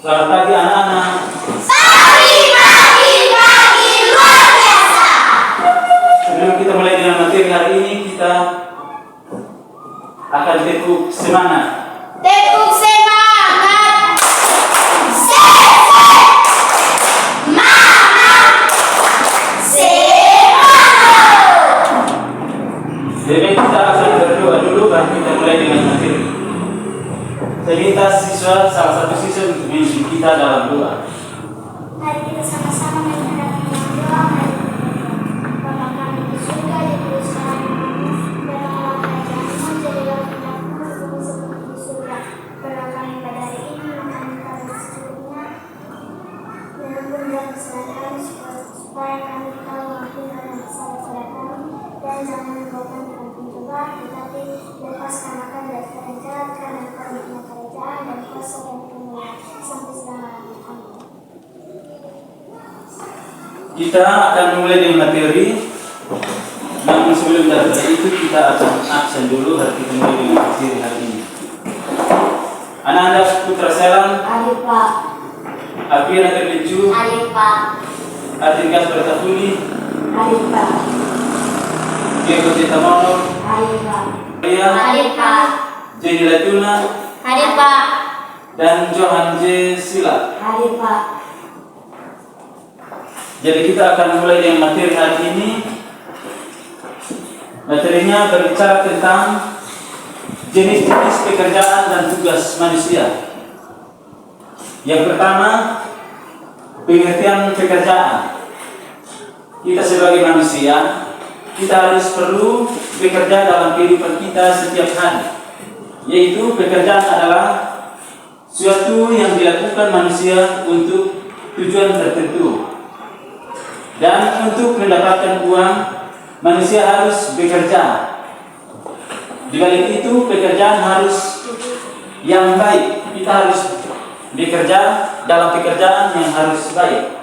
Selamat pagi anak-anak. Pagi luar biasa. Sebelum kita mulai dengan materi hari ini, kita akan tekuk semangat. Tekuk semangat. Semangat. Jadi kita akan berdoa dulu baru kita mulai dengan materi. Saya minta salah satu siswa untuk memimpin kita dalam doa. Mari kita sama-sama menyerahkan doa. Bapa kami di surga, dipersilakan dalam kerajaan-Mu, jadilah kehendakmu di bumi seperti di surga. Berilah kami pada hari ini makan kami secukupnya, dan ampunilah kesalahan kami supaya kami tahu mengampuni orang yang bersalah kepada kami, dan jangan membawa kami dalam pencobaan, tetapi lepaskan kami dari segala jahat, karena Engkau punya kerajaan dan kuasa dan kemuliaan sampai selama-lamanya. Amin. Kita akan mulai dengan materi. Namun sebelum daripada itu kita akan absen dulu hari kita mulai dengan materi hari ini. Anak-anak Putra Selang, Adik Pak. Alfiana Terbencu, Adik Pak. Artin Gaspar Tafuli, Adik Pak. Diego Jetamono, Adik Pak. Maria, Adik Pak. Jenny Latuna, Adik Pak. dan Johan J. Sila. Adik Pak. Jadi kita akan mulai dengan materi hari ini. Materinya berbicara tentang jenis-jenis pekerjaan dan tugas manusia. Yang pertama, pengertian pekerjaan. Kita sebagai manusia, kita harus perlu bekerja dalam kehidupan kita setiap hari. Yaitu pekerjaan adalah suatu yang dilakukan manusia untuk tujuan tertentu. Dan untuk mendapatkan uang, manusia harus bekerja. Di balik itu, pekerjaan harus yang baik. Kita harus bekerja dalam pekerjaan yang harus baik.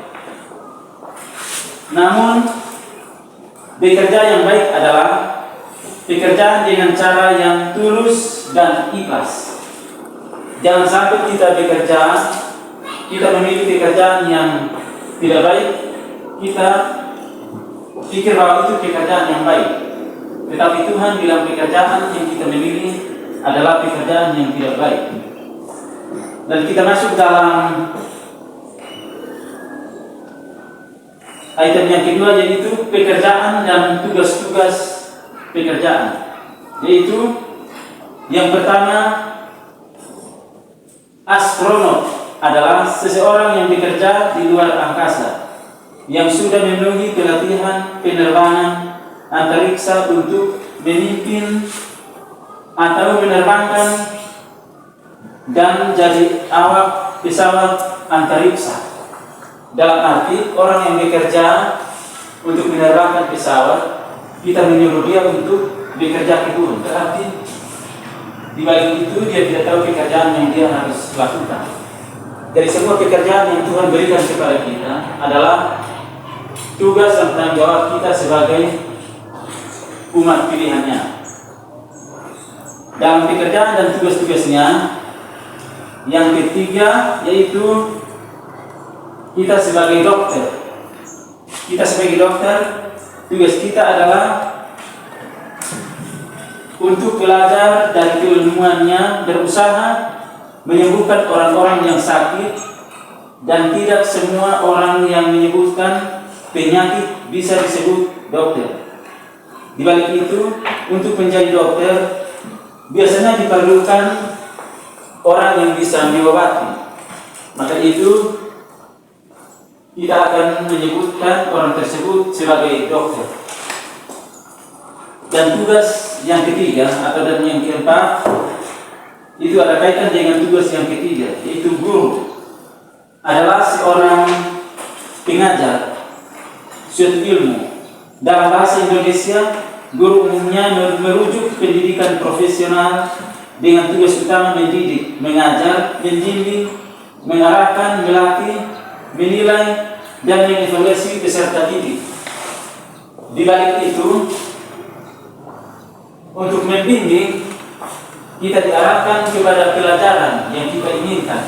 Namun, bekerja yang baik adalah pekerjaan dengan cara yang tulus dan ikhlas. Jangan sampai kita bekerja, kita memilih pekerjaan yang tidak baik, kita pikir bahwa itu pekerjaan yang baik. Tetapi Tuhan bilang pekerjaan yang kita memilih adalah pekerjaan yang tidak baik. Dan kita masuk dalam item yang kedua, yaitu pekerjaan dan tugas-tugas pekerjaan. Yaitu yang pertama, astronot adalah seseorang yang bekerja di luar angkasa, yang sudah memenuhi pelatihan penerbangan antariksa untuk memimpin atau menerbangkan dan jadi awak pesawat antariksa. Dalam arti orang yang bekerja untuk menerbangkan pesawat, kita menyuruh dia untuk bekerja kebun. Berarti di balik itu dia tidak tahu pekerjaan yang dia harus lakukan. Jadi semua pekerjaan yang Tuhan berikan kepada kita adalah tugas dan tanggung jawab kita sebagai umat pilihannya. Dalam pekerjaan dan tugas-tugasnya, yang ketiga yaitu kita sebagai dokter. Kita sebagai dokter, tugas kita adalah untuk belajar dari keilmuannya, berusaha menyembuhkan orang-orang yang sakit, dan tidak semua orang yang menyebutkan penyakit bisa disebut dokter. Di balik itu, untuk menjadi dokter biasanya diperlukan orang yang bisa mengobati. Maka itu kita akan menyebutkan orang tersebut sebagai dokter. Dan tugas yang ketiga atau dan yang keempat itu ada kaitan dengan tugas yang ketiga, yaitu guru. Adalah seorang pengajar suatu ilmu. Dalam bahasa Indonesia, guru umumnya merujuk pendidikan profesional dengan tugas utama mendidik, mengajar, membimbing, mengarahkan, melatih, menilai, dan mengevaluasi peserta didik. Di balik itu, untuk membimbing, kita diarahkan kepada pelajaran yang kita inginkan.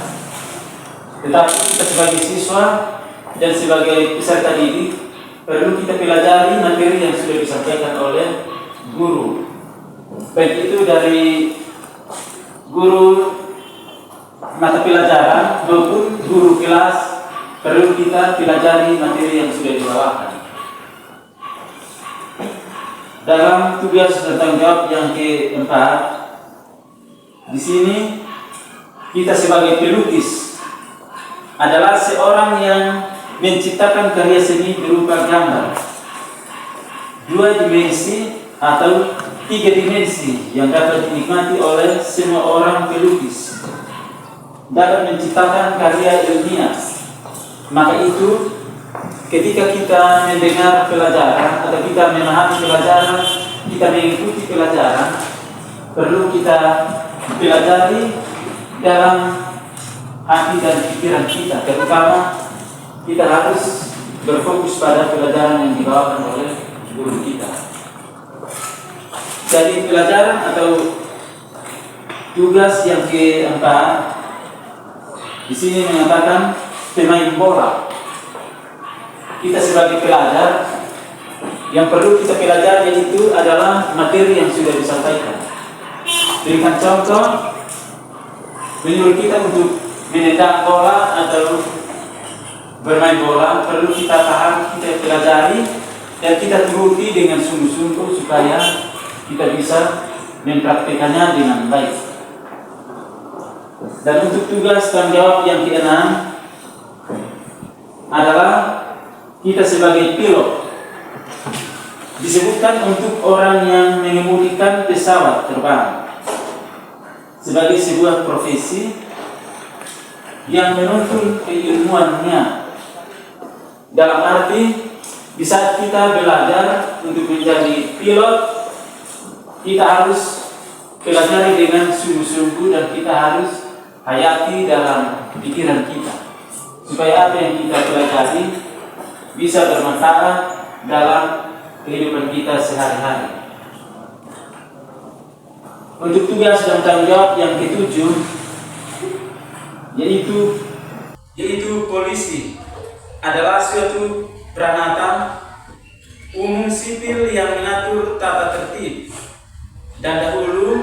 Tetapi kita sebagai siswa dan sebagai peserta didik perlu kita pelajari materi yang sudah disampaikan oleh guru. Baik itu dari guru mata pelajaran maupun guru kelas, perlu kita pelajari materi yang sudah dibawakan. Dalam tugas dan tanggung jawab yang keempat, di sini kita sebagai pelukis adalah seorang yang menciptakan karya seni berupa gambar 2 dimensi atau 3 dimensi yang dapat dinikmati oleh semua orang pelukis, dapat menciptakan karya ilmiah. Maka itu ketika kita mendengar pelajaran atau kita memahami pelajaran, kita mengikuti pelajaran, perlu kita pelajari dalam hati dan pikiran kita. Terutama kita harus berfokus pada pelajaran yang dibawakan oleh guru kita. Jadi pelajaran atau tugas yang keempat di sini mengatakan pemain bola. Kita sebagai pelajar yang perlu kita pelajari itu adalah materi yang sudah disampaikan. Berikan contoh, menurut kita untuk menendang bola atau bermain bola perlu kita paham, kita pelajari dan kita turuti dengan sungguh-sungguh supaya kita bisa mempraktikannya dengan baik. Dan untuk tugas tanggung jawab yang keenam adalah kita sebagai pilot. Disebutkan untuk orang yang mengemudikan pesawat terbang sebagai sebuah profesi yang menuntut keilmuannya. Dalam arti di saat kita belajar untuk menjadi pilot, kita harus pelajari dengan sungguh-sungguh dan kita harus hayati dalam pikiran kita supaya apa yang kita pelajari bisa bermanfaat dalam kehidupan kita sehari-hari. Untuk tugas dan tanggung jawab yang ketujuh, yaitu polisi adalah suatu peranatan umum sipil yang mengatur tata tertib. Dan dahulu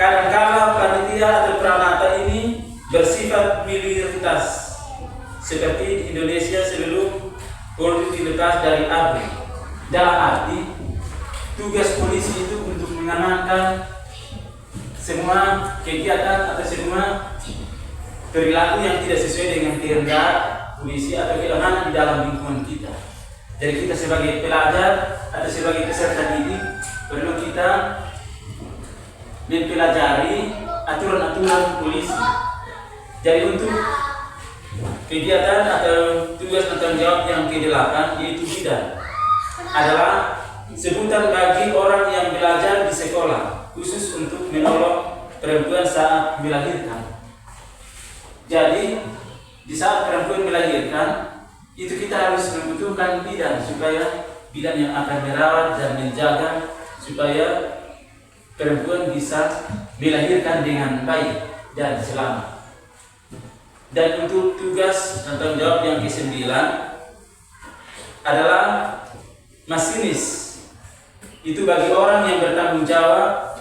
kadangkala panitia atau peranata ini bersifat militaritas seperti di Indonesia sebelum Polri dilepas dari ABRI. Dalam arti tugas polisi itu untuk mengamankan semua kegiatan atau semua perilaku yang tidak sesuai dengan kehendak polisi atau keamanan di dalam lingkungan kita. Jadi kita sebagai pelajar atau sebagai peserta didik perlu kita mempelajari aturan-aturan polisi. Jadi untuk kegiatan atau tugas dan tanggung jawab yang ke-8 yaitu bidan adalah sebutan bagi orang yang belajar di sekolah khusus untuk menolong perempuan saat melahirkan. Jadi di saat perempuan melahirkan itu kita harus membutuhkan bidan supaya bidan yang akan merawat dan menjaga supaya perempuan bisa melahirkan dengan baik dan selamat. Dan untuk tugas dan tanggung jawab yang ke-9 adalah masinis. Itu bagi orang yang bertanggung jawab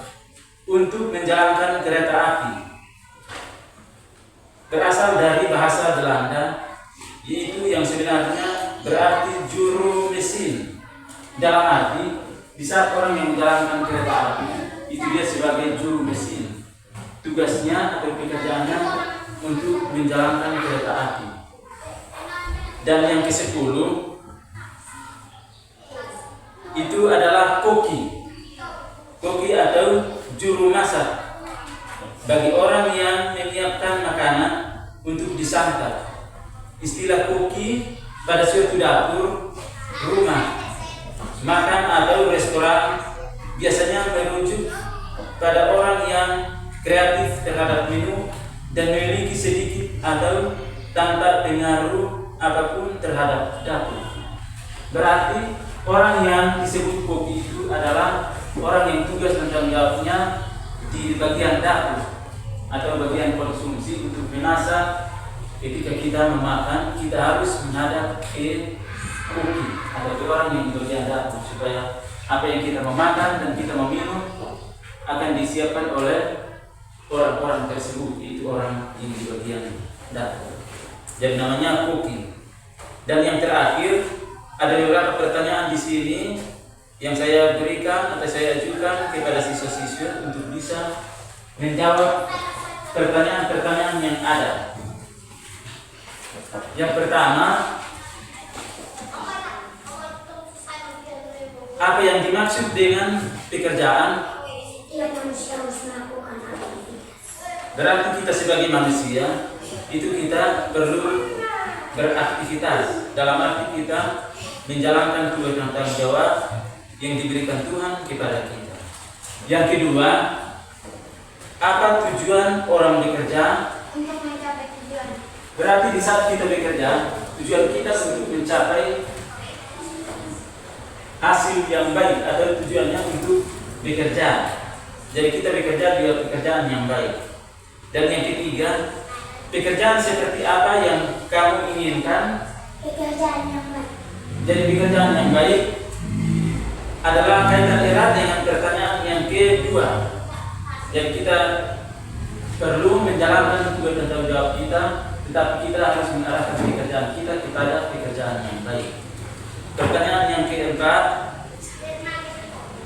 untuk menjalankan kereta api. Berasal dari bahasa Belanda, yaitu yang sebenarnya berarti juru mesin. Dalam arti di saat orang yang menjalankan kereta api itu dia sebagai juru mesin. Tugasnya atau pekerjaannya untuk menjalankan kereta api. Dan yang ke-10 itu adalah koki. Koki atau juru masak bagi orang yang menyiapkan makanan untuk disantap. Istilah koki pada suatu dapur, rumah makan atau restoran biasanya merujuk pada orang yang kreatif terhadap menu dan memiliki sedikit atau tanpa pengaruh apapun terhadap dapur. Berarti orang yang disebut koki itu adalah orang yang tugas dan tanggung jawabnya di bagian dapur atau bagian konsumsi untuk memasak ketika kita memakan, kita harus menghadap ke kuki atau ke orang yang bagian dapur, supaya apa yang kita memakan dan kita meminum akan disiapkan oleh orang-orang tersebut, itu orang yang di bagian dapur. Jadi namanya kuki. Dan yang terakhir, ada beberapa pertanyaan di sini yang saya berikan atau saya ajukan kepada siswa-siswa untuk bisa menjawab pertanyaan-pertanyaan yang ada. Yang pertama, apa yang dimaksud dengan pekerjaan? Yang manusia harus melakukan aktivitas. Berarti kita sebagai manusia itu kita perlu beraktivitas, dalam arti kita menjalankan tugas dan tanggung jawab yang diberikan Tuhan kepada kita. Yang kedua, apa tujuan orang bekerja? Untuk mencapai tujuan. Berarti di saat kita bekerja, tujuan kita untuk mencapai hasil yang baik atau tujuannya untuk bekerja. Jadi kita bekerja dengan pekerjaan yang baik. Dan yang ketiga, pekerjaan seperti apa yang kamu inginkan? Pekerjaan yang baik. Jadi pekerjaan yang baik adalah kaitan erat dengan pertanyaan yang kedua. Jadi kita perlu menjalankan tugas dan tanggung jawab kita, tetapi kita harus mengarahkan pekerjaan kita kepada pekerjaan yang baik. Pertanyaan yang keempat,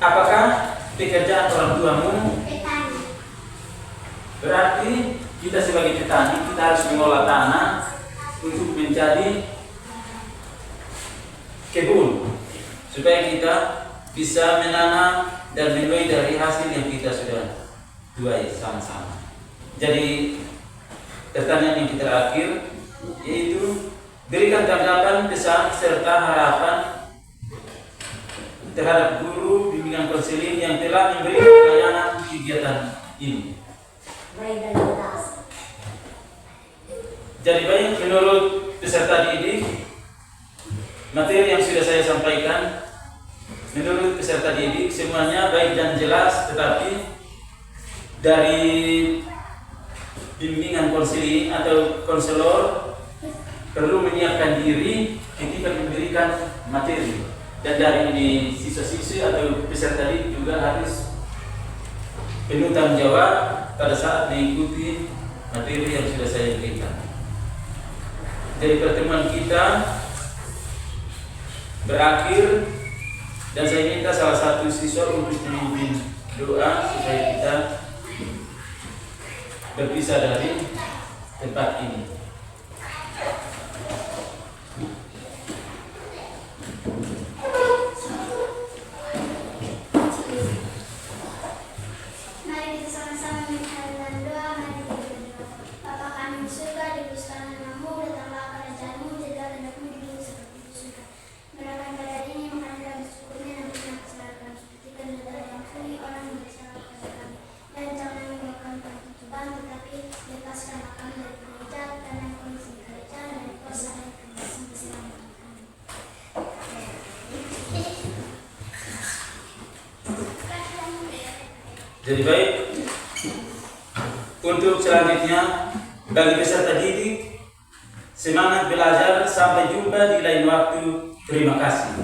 apakah pekerjaan orang tuamu? Petani. Berarti kita sebagai petani, kita harus mengolah tanah untuk menjadi kebun, supaya kita bisa menanam dan menuai dari hasil yang kita sudah tuai sama-sama. Jadi pertanyaan yang terakhir yaitu berikan tanggapan, pesan serta harapan terhadap guru bimbingan konseling yang telah memberi pelayanan kegiatan ini. Baik dan benar. Jadi baik, menurut peserta didik, materi yang sudah saya sampaikan menurut peserta didik semuanya baik dan jelas, tetapi dari bimbingan konseling atau konselor perlu menyiapkan diri ketika memberikan materi, dan dari siswa-siswi atau peserta didik juga harus penuh tanggung jawab pada saat mengikuti materi yang sudah saya berikan. Jadi pertemuan kita berakhir dan saya minta salah satu siswa untuk memimpin doa supaya kita berpisah dari tempat ini. Mari kita sama-sama menghadapkan doa. Mari kita berdoa. Bapa kami di surga, dikuduskanlah namamu, datanglah kerajaanmu, jadilah kehendakmu di bumi seperti di surga. Berikan pada hari ini makanan kami secukupnya, dan berikan kesalahan kami seperti kami telah mengampuni orang yang bersalah kepada kami. Dan jangan membawa kami pada pencobaan, tetapi lepaskanlah kami dari penjahat, karena Engkau adalah kerajaan dan kuasa dan kemuliaan sampai selama-lamanya. Jadi baik, untuk selanjutnya bagi peserta didik, semangat belajar, sampai jumpa di lain waktu. Terima kasih.